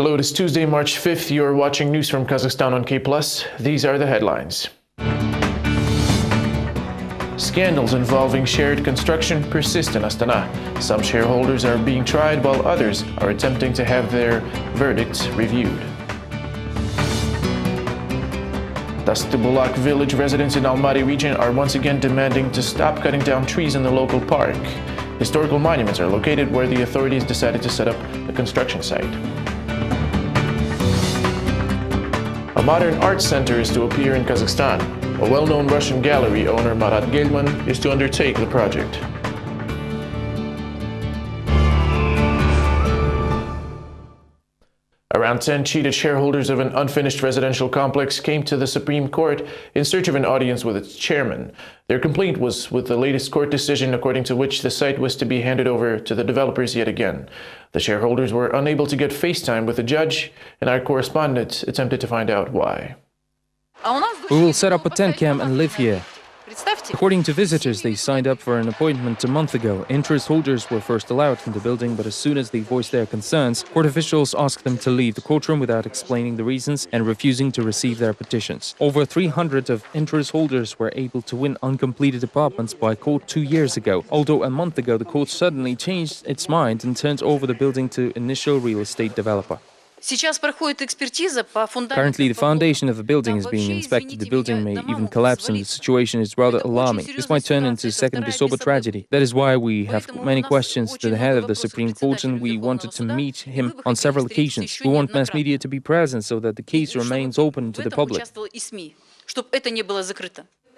Hello, it is Tuesday, March 5th. You are watching news from Kazakhstan on K+. These are the headlines. Scandals involving shared construction persist in Astana. Some shareholders are being tried while others are attempting to have their verdicts reviewed. Tastibulak village residents in Almaty region are once again demanding to stop cutting down trees in the local park. Historical monuments are located where the authorities decided to set up a construction site. A modern art center is to appear in Kazakhstan. A well-known Russian gallery owner, Marat Gelman, is to undertake the project. Around 10 cheated shareholders of an unfinished residential complex came to the Supreme Court in search of an audience with its chairman. Their complaint was with the latest court decision according to which the site was to be handed over to the developers yet again. The shareholders were unable to get FaceTime with the judge, and our correspondent attempted to find out why. We will set up a tent camp and live here. According to visitors, they signed up for an appointment a month ago. Interest holders were first allowed in the building, but as soon as they voiced their concerns, court officials asked them to leave the courtroom without explaining the reasons and refusing to receive their petitions. Over 300 of interest holders were able to win uncompleted apartments by court 2 years ago, although a month ago the court suddenly changed its mind and turned over the building to initial real estate developer. Currently, the foundation of the building is being inspected. The building may even collapse, and the situation is rather alarming. This might turn into a second Bisoba tragedy. That is why we have many questions to the head of the Supreme Court, and we wanted to meet him on several occasions. We want mass media to be present so that the case remains open to the public.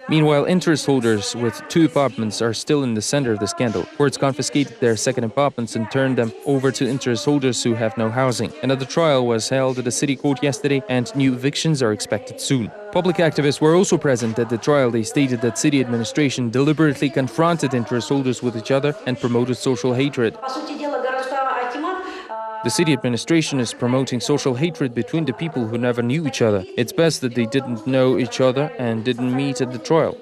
Meanwhile, interest holders with 2 apartments are still in the center of the scandal. Courts confiscated their second apartments and turned them over to interest holders who have no housing. Another trial was held at the city court yesterday, and new evictions are expected soon. Public activists were also present at the trial. They stated that city administration deliberately confronted interest holders with each other and promoted social hatred. The city administration is promoting social hatred between the people who never knew each other. It's best that they didn't know each other and didn't meet at the trial.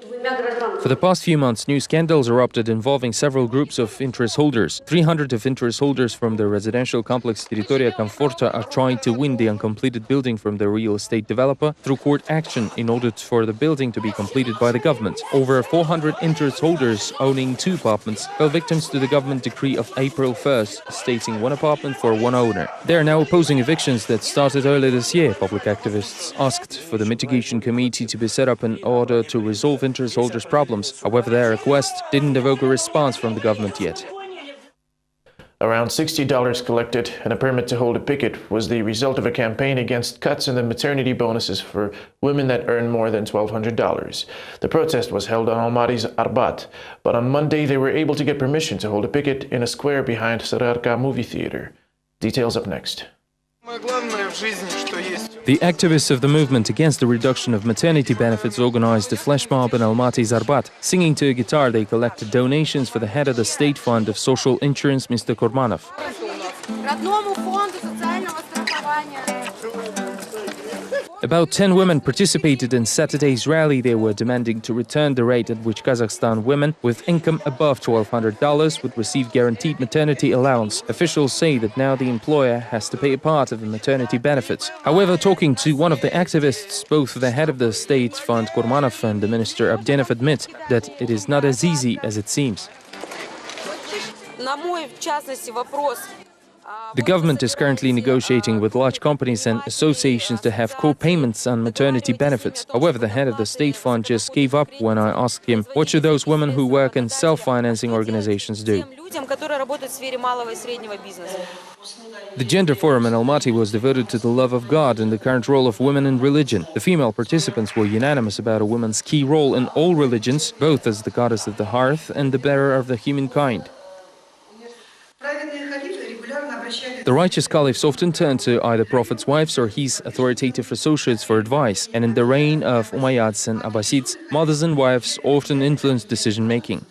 For the past few months, new scandals erupted involving several groups of interest holders. 300 of interest holders from the residential complex Teritoria Comforta are trying to win the uncompleted building from the real estate developer through court action in order for the building to be completed by the government. Over 400 interest holders owning 2 apartments fell victims to the government decree of April 1st, stating 1 apartment for 1 owner. They are now opposing evictions that started earlier this year. Public activists asked for the mitigation committee to be set up in order to resolve interest holders' problems. However, their request didn't evoke a response from the government yet. Around $60 collected and a permit to hold a picket was the result of a campaign against cuts in the maternity bonuses for women that earn more than $1,200. The protest was held on Almaty's Arbat, but on Monday they were able to get permission to hold a picket in a square behind Sararka movie theater. Details up next. The activists of the movement against the reduction of maternity benefits organized a flash mob in Almaty's Arbat. Singing to a guitar, they collected donations for the head of the State Fund of Social Insurance, Mr. Kormanov. About 10 women participated in Saturday's rally. They were demanding to return the rate at which Kazakhstan women with income above $1,200 would receive guaranteed maternity allowance. Officials say that now the employer has to pay a part of the maternity benefits. However, talking to one of the activists, both the head of the State Fund Kormanov and the Minister Abdenov admit that it is not as easy as it seems. The government is currently negotiating with large companies and associations to have co-payments on maternity benefits. However, the head of the state fund just gave up when I asked him, what should those women who work in self-financing organizations do? The Gender Forum in Almaty was devoted to the love of God and the current role of women in religion. The female participants were unanimous about a woman's key role in all religions, both as the goddess of the hearth and the bearer of the humankind. The righteous caliphs often turned to either Prophet's wives or his authoritative associates for advice, and in the reign of Umayyads and Abbasids, mothers and wives often influenced decision-making.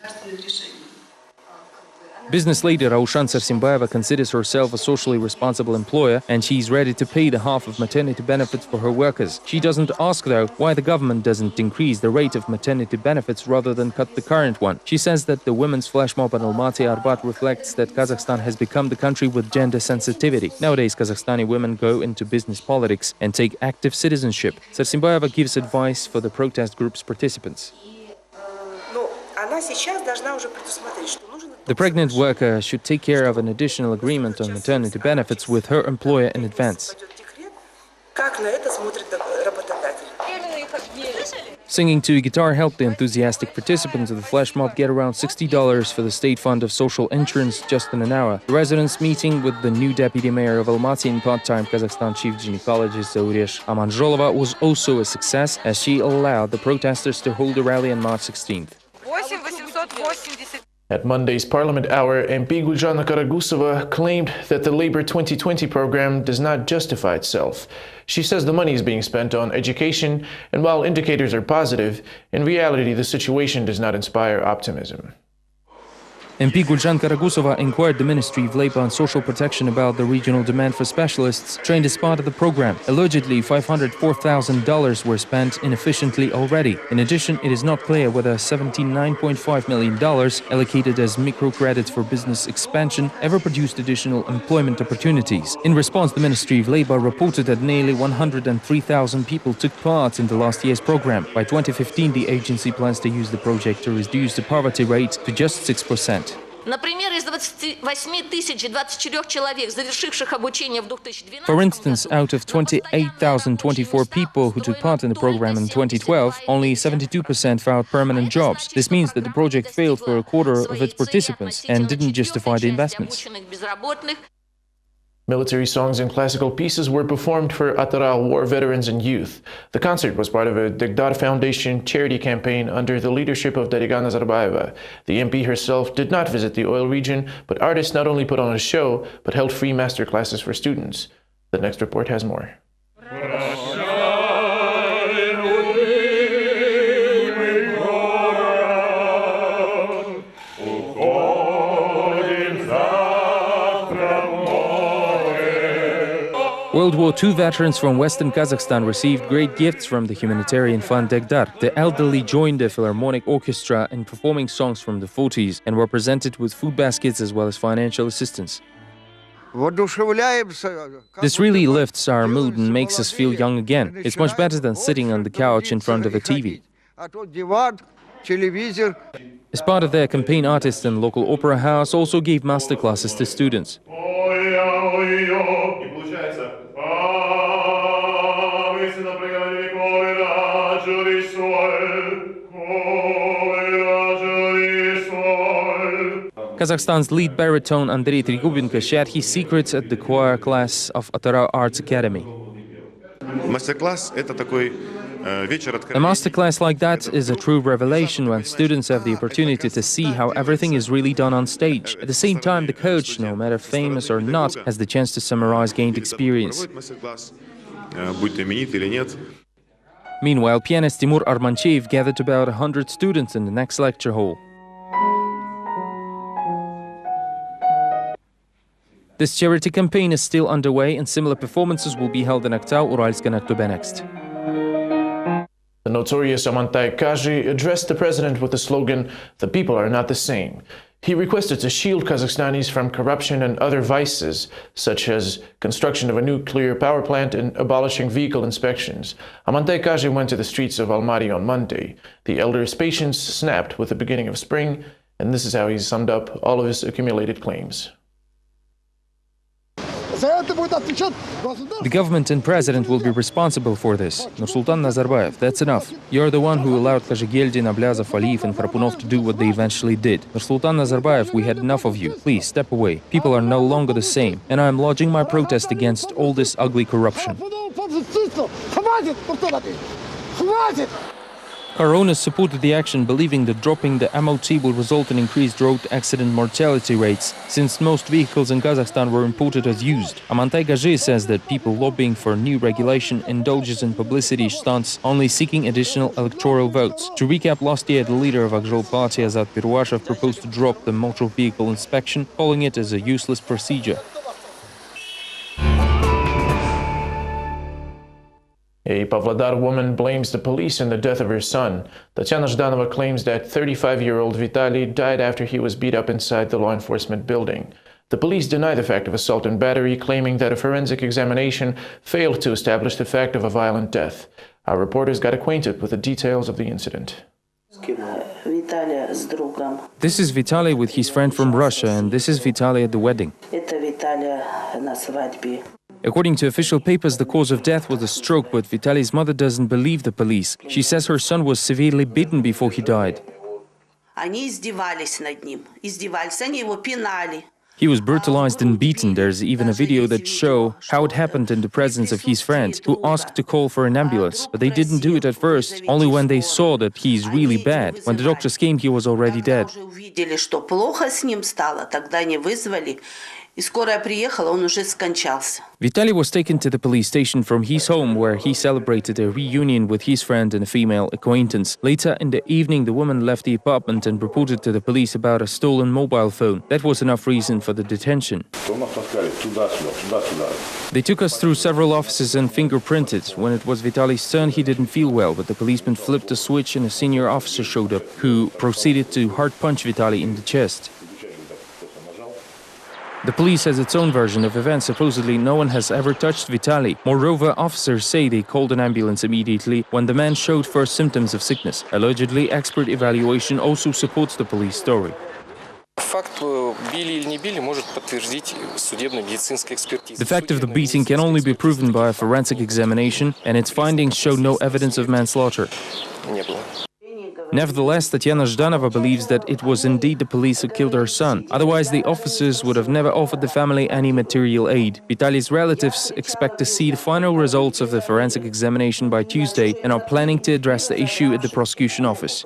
Business lady Raushan Sarsimbayeva considers herself a socially responsible employer, and she's ready to pay the half of maternity benefits for her workers. She doesn't ask, though, why the government doesn't increase the rate of maternity benefits rather than cut the current one. She says that the women's flash mob in Almaty-Arbat reflects that Kazakhstan has become the country with gender sensitivity. Nowadays, Kazakhstani women go into business politics and take active citizenship. Sarsimbayeva gives advice for the protest group's participants. The pregnant worker should take care of an additional agreement on maternity benefits with her employer in advance. Singing to a guitar helped the enthusiastic participants of the flash mob get around $60 for the state fund of social insurance just in an hour. The residents' meeting with the new deputy mayor of Almaty and part-time Kazakhstan chief gynecologist Zauresh Amanjolova was also a success, as she allowed the protesters to hold a rally on March 16th. At Monday's Parliament Hour, MP Gulzhana Karagusova claimed that the Labour 2020 program does not justify itself. She says the money is being spent on education, and while indicators are positive, in reality the situation does not inspire optimism. MP Gulzhan Karagusova inquired the Ministry of Labour and Social Protection about the regional demand for specialists trained as part of the program. Allegedly, $504,000 were spent inefficiently already. In addition, it is not clear whether $79.5 million allocated as microcredits for business expansion ever produced additional employment opportunities. In response, the Ministry of Labour reported that nearly 103,000 people took part in the last year's program. By 2015, the agency plans to use the project to reduce the poverty rate to just 6%. For instance, out of 28,024 people who took part in the program in 2012, only 72% found permanent jobs. This means that the project failed for a quarter of its participants and didn't justify the investments. Military songs and classical pieces were performed for Ataral war veterans and youth. The concert was part of a Degdar Foundation charity campaign under the leadership of Dariga Nazarbayeva. The MP herself did not visit the oil region, but artists not only put on a show, but held free master classes for students. The next report has more. World War II veterans from Western Kazakhstan received great gifts from the humanitarian fund Degdar. The elderly joined the Philharmonic Orchestra in performing songs from the 40s and were presented with food baskets as well as financial assistance. This really lifts our mood and makes us feel young again. It's much better than sitting on the couch in front of a TV. As part of their campaign, artists in local opera house also gave masterclasses to students. Kazakhstan's lead baritone Andrei Trigubinko shared his secrets at the choir class of Atara Arts Academy. A masterclass like that is a true revelation when students have the opportunity to see how everything is really done on stage. At the same time, the coach, no matter famous or not, has the chance to summarize gained experience. Meanwhile, pianist Timur Armanchev gathered about 100 students in the next lecture hall. This charity campaign is still underway, and similar performances will be held in Aktau, Uralsk and Aktobe next. The notorious Amantai Kaji addressed the president with the slogan, "The people are not the same." He requested to shield Kazakhstanis from corruption and other vices, such as construction of a nuclear power plant and abolishing vehicle inspections. Amantai Kaji went to the streets of Almaty on Monday. The elder's patience snapped with the beginning of spring, and this is how he summed up all of his accumulated claims. The government and president will be responsible for this. Nursultan Nazarbayev, that's enough. You're the one who allowed Kazhigeldin, Ablazov, Aliyev and Khrapunov to do what they eventually did. Nursultan Nazarbayev, we had enough of you. Please, step away. People are no longer the same. And I am lodging my protest against all this ugly corruption. Car owners supported the action, believing that dropping the MOT will result in increased road accident mortality rates, since most vehicles in Kazakhstan were imported as used. Amantai Gaji says that people lobbying for new regulation indulges in publicity stunts, only seeking additional electoral votes. To recap, last year the leader of Akjol party, Azat Piruashev, proposed to drop the motor vehicle inspection, calling it as a useless procedure. A Pavlodar woman blames the police in the death of her son. Tatiana Zhdanova claims that 35-year-old Vitaly died after he was beat up inside the law enforcement building. The police deny the fact of assault and battery, claiming that a forensic examination failed to establish the fact of a violent death. Our reporters got acquainted with the details of the incident. This is Vitaly with his friend from Russia, and this is Vitaly at the wedding. According to official papers, the cause of death was a stroke, but Vitaly's mother doesn't believe the police. She says her son was severely beaten before he died. He was brutalized and beaten. There's even a video that shows how it happened in the presence of his friend, who asked to call for an ambulance. But they didn't do it at first, only when they saw that he's really bad. When the doctors came, he was already dead. Vitaly was taken to the police station from his home, where he celebrated a reunion with his friend and a female acquaintance. Later in the evening, the woman left the apartment and reported to the police about a stolen mobile phone. That was enough reason for the detention. They took us through several offices and fingerprinted. When it was Vitaly's turn, he didn't feel well, but the policeman flipped a switch and a senior officer showed up, who proceeded to hard punch Vitaly in the chest. The police has its own version of events. Supposedly, no one has ever touched Vitaly. Moreover, officers say they called an ambulance immediately when the man showed first symptoms of sickness. Allegedly, expert evaluation also supports the police story. The fact of the beating can only be proven by a forensic examination, and its findings show no evidence of manslaughter. Nevertheless, Tatiana Zhdanova believes that it was indeed the police who killed her son. Otherwise, the officers would have never offered the family any material aid. Vitaly's relatives expect to see the final results of the forensic examination by Tuesday and are planning to address the issue at the prosecution office.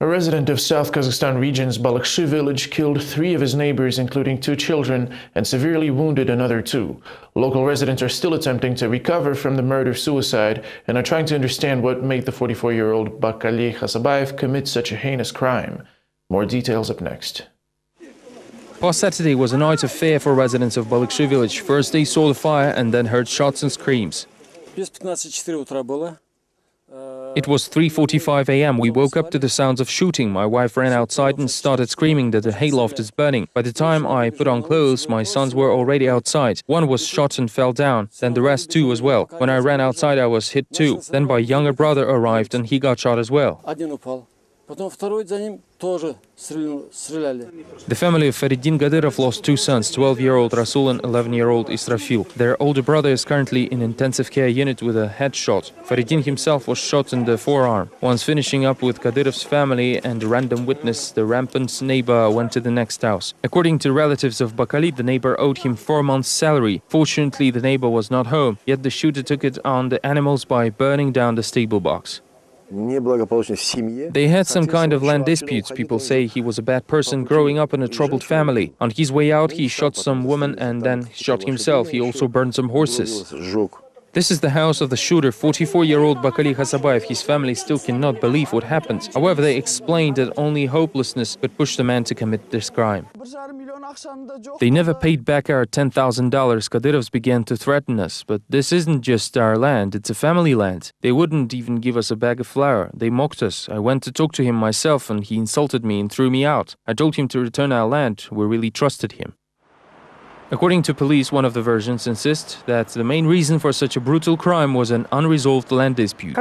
A resident of South Kazakhstan region's Balakshi village killed 3 of his neighbors, including 2 children, and severely wounded another 2. Local residents are still attempting to recover from the murder-suicide and are trying to understand what made the 44-year-old Bakali Khasabayev commit such a heinous crime. More details up next. Past Saturday was a night of fear for residents of Balakshi village. First they saw the fire and then heard shots and screams. It was 3:45 a.m. We woke up to the sounds of shooting. My wife ran outside and started screaming that the hayloft is burning. By the time I put on clothes, my sons were already outside. One was shot and fell down, then the rest too as well. When I ran outside, I was hit too. Then my younger brother arrived and he got shot as well. The family of Faridin Gadyrov lost 2 sons, 12-year-old Rasul and 11-year-old Israfil. Their older brother is currently in intensive care unit with a headshot. Faridin himself was shot in the forearm. Once finishing up with Kadyrov's family and a random witness, the rampant neighbor went to the next house. According to relatives of Bakali, the neighbor owed him 4 months' salary. Fortunately, the neighbor was not home, yet the shooter took it on the animals by burning down the stable box. They had some kind of land disputes. People say he was a bad person growing up in a troubled family. On his way out, he shot some woman and then shot himself. He also burned some horses. This is the house of the shooter, 44-year-old Bakali Khasabayev. His family still cannot believe what happened. However, they explained that only hopelessness could push the man to commit this crime. They never paid back our $10,000. Kadyrovs began to threaten us. But this isn't just our land, it's a family land. They wouldn't even give us a bag of flour. They mocked us. I went to talk to him myself and he insulted me and threw me out. I told him to return our land. We really trusted him. According to police, one of the versions insists that the main reason for such a brutal crime was an unresolved land dispute.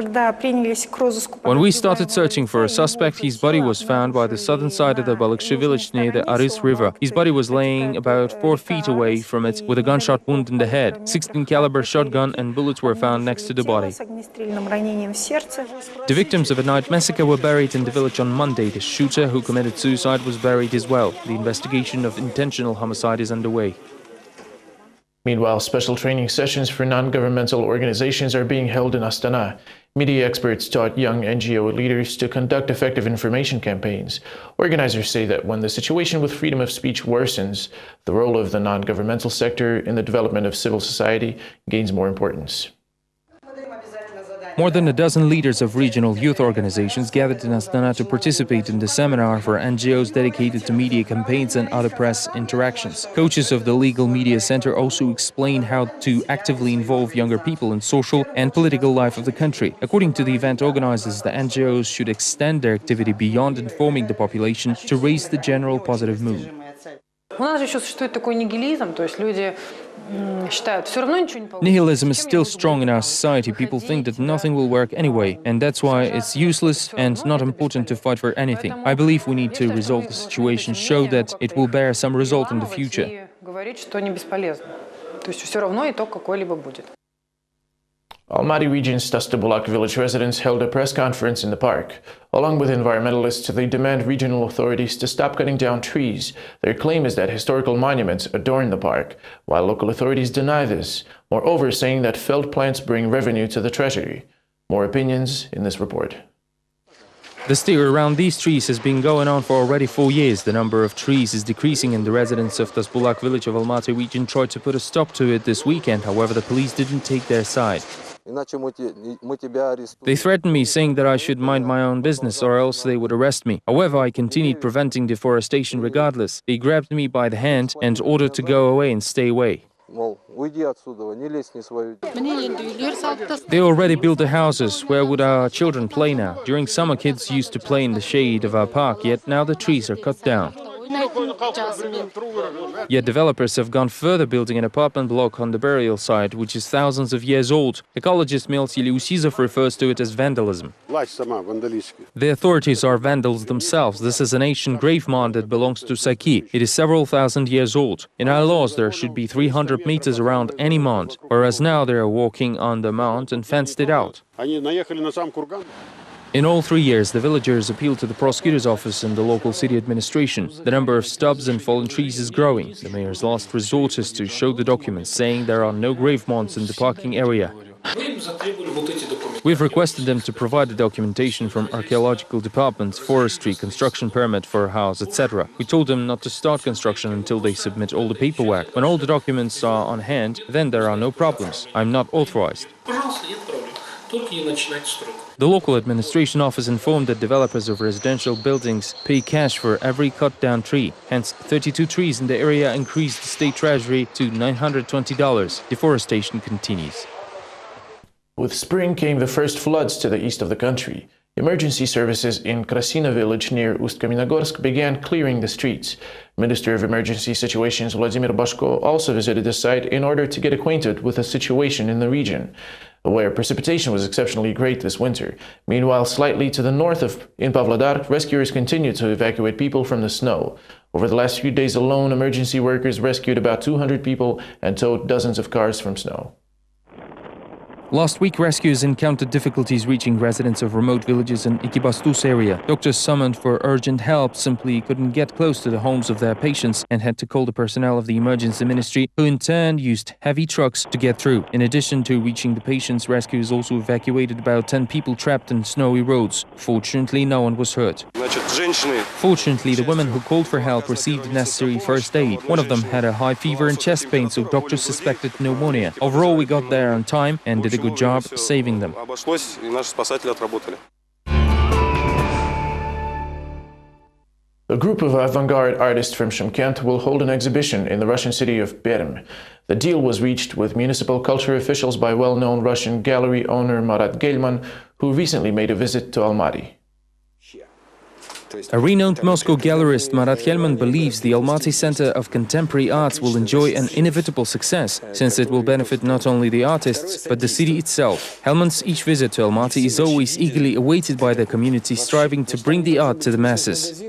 When we started searching for a suspect, his body was found by the southern side of the Balakshi village near the Aris River. His body was laying about 4 feet away from it with a gunshot wound in the head. 16 caliber shotgun and bullets were found next to the body. The victims of a night massacre were buried in the village on Monday. The shooter who committed suicide was buried as well. The investigation of intentional homicide is underway. Meanwhile, special training sessions for non-governmental organizations are being held in Astana. Media experts taught young NGO leaders to conduct effective information campaigns. Organizers say that when the situation with freedom of speech worsens, the role of the non-governmental sector in the development of civil society gains more importance. More than a dozen leaders of regional youth organizations gathered in Astana to participate in the seminar for NGOs dedicated to media campaigns and other press interactions. Coaches of the Legal Media Center also explain how to actively involve younger people in social and political life of the country. According to the event organizers, the NGOs should extend their activity beyond informing the population to raise the general positive mood. Nihilism is still strong in our society. People think that nothing will work anyway, and that's why it's useless and not important to fight for anything. I believe we need to resolve the situation, show that it will bear some result in the future. Almaty region's Tastobulak village residents held a press conference in the park. Along with environmentalists, they demand regional authorities to stop cutting down trees. Their claim is that historical monuments adorn the park, while local authorities deny this, moreover saying that felled plants bring revenue to the treasury. More opinions in this report. The stir around these trees has been going on for already 4 years. The number of trees is decreasing, and the residents of Tastobulak village of Almaty region tried to put a stop to it this weekend. However, the police didn't take their side. They threatened me, saying that I should mind my own business or else they would arrest me. However, I continued preventing deforestation regardless. They grabbed me by the hand and ordered to go away and stay away. They already built the houses. Where would our children play now? During summer, kids used to play in the shade of our park, yet now the trees are cut down. Yet developers have gone further, building an apartment block on the burial site, which is thousands of years old. Ecologist Melty Usizov refers to it as vandalism. The authorities are vandals themselves. This is an ancient grave mound that belongs to Saki. It is several thousand years old. In our laws, there should be 300 meters around any mound, whereas now they are walking on the mound and fenced it out. In all 3 years, the villagers appealed to the prosecutor's office and the local city administration. The number of stubs and fallen trees is growing. The mayor's last resort is to show the documents, saying there are no grave mounds in the parking area. We've requested them to provide the documentation from archaeological departments, forestry, construction permit for a house, etc. We told them not to start construction until they submit all the paperwork. When all the documents are on hand, then there are no problems. I'm not authorized. The local administration office informed that developers of residential buildings pay cash for every cut-down tree. Hence, 32 trees in the area increased the state treasury to $920. Deforestation continues. With spring came the first floods to the east of the country. Emergency services in Krasina village near Ust-Kamenogorsk began clearing the streets. Minister of Emergency Situations Vladimir Bashko also visited the site in order to get acquainted with the situation in the region, where precipitation was exceptionally great this winter. Meanwhile, slightly to the north in Pavlodar, rescuers continue to evacuate people from the snow. Over the last few days alone, emergency workers rescued about 200 people and towed dozens of cars from snow. Last week, rescuers encountered difficulties reaching residents of remote villages in Ekibastus area. Doctors summoned for urgent help simply couldn't get close to the homes of their patients and had to call the personnel of the emergency ministry, who in turn used heavy trucks to get through. In addition to reaching the patients, rescuers also evacuated about 10 people trapped in snowy roads. Fortunately, no one was hurt. Fortunately, the women who called for help received necessary first aid. One of them had a high fever and chest pain, so doctors suspected pneumonia. Overall, we got there on time and did a good job saving them. A group of avant-garde artists from Shymkent will hold an exhibition in the Russian city of Perm. The deal was reached with municipal culture officials by well-known Russian gallery owner Marat Gelman, who recently made a visit to Almaty. A renowned Moscow gallerist, Marat Gelman, believes the Almaty Center of Contemporary Arts will enjoy an inevitable success, since it will benefit not only the artists, but the city itself. Gelman's each visit to Almaty is always eagerly awaited by the community, striving to bring the art to the masses.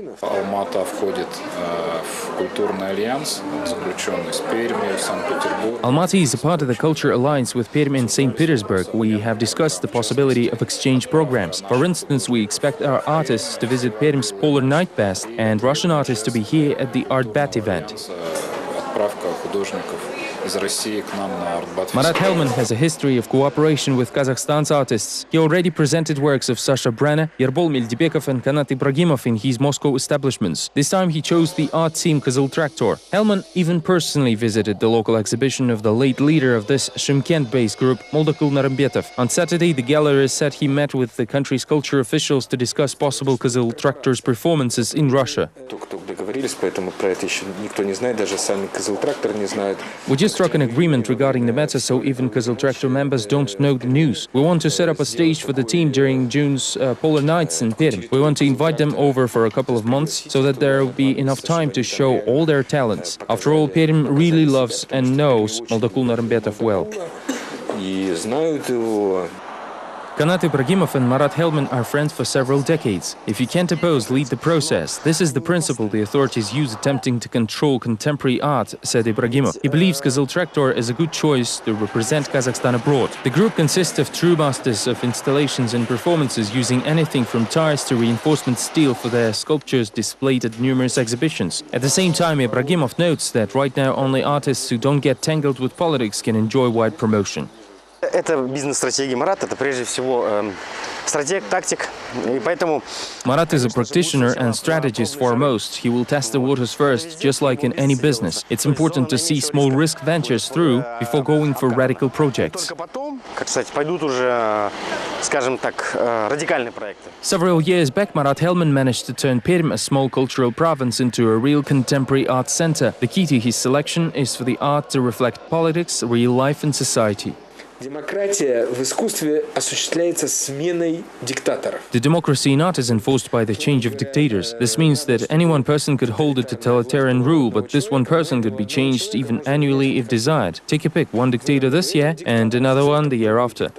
Almaty is a part of the Culture Alliance with Perm and St. Petersburg. We have discussed the possibility of exchange programs. For instance, we expect our artists to visit Perm's Polar Night Fest and Russian artists to be here at the Art Bat event. из России к нам на Art Marat Helman has a history of cooperation with Kazakhstan's artists. He already presented works of Sasha Brenner, Yerbol Meldibekov and Kanat Ibragimov in his Moscow establishments. This time he chose the art team Kızıl Traktor. Helman even personally visited the local exhibition of the late leader of this Shymkent-based group, Moldakul Narambetov. On Saturday, the gallery said he met with the country's culture officials to discuss possible Kızıl Traktor's performances in Russia. We just struck an agreement regarding the matter, so even Kızıl Traktor members don't know the news. We want to set up a stage for the team during June's Polar Nights in Perm. We want to invite them over for a couple of months so that there will be enough time to show all their talents. After all, Perm really loves and knows Moldakul Narambetov well. Kanat Ibragimov and Marat Helman are friends for several decades. If you can't oppose, lead the process. This is the principle the authorities use attempting to control contemporary art, said Ibragimov. He believes Kızıl Traktor is a good choice to represent Kazakhstan abroad. The group consists of true masters of installations and performances using anything from tires to reinforcement steel for their sculptures displayed at numerous exhibitions. At the same time, Ibragimov notes that right now only artists who don't get tangled with politics can enjoy wide promotion. Это бизнес-стратегия Марата, это прежде всего стратег, тактик, и поэтому... Marat is a practitioner and strategist foremost. He will test the waters first, just like in any business. It's important to see small risk ventures through before going for radical projects. Только потом, кстати, пойдут уже, скажем так, радикальные проекты. Several years back, Marat Helman managed to turn Perm, a small cultural province, into a real contemporary art center. The key to his selection is for the art to reflect politics, real life and society. Демократия в искусстве осуществляется сменой диктаторов. The democracy in art is enforced by the change of dictators. This means that any one person could hold a totalitarian rule, but this one person could be changed even annually if desired. Take a pick, one dictator this year and another one the year after.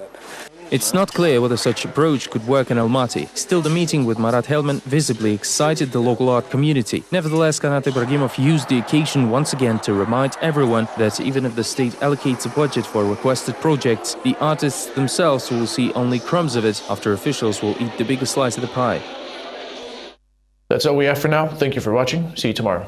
It's not clear whether such approach could work in Almaty. Still, the meeting with Marat Helman visibly excited the local art community. Nevertheless, Kanat Ibragimov used the occasion once again to remind everyone that even if the state allocates a budget for requested projects, the artists themselves will see only crumbs of it after officials will eat the biggest slice of the pie. That's all we have for now. Thank you for watching. See you tomorrow.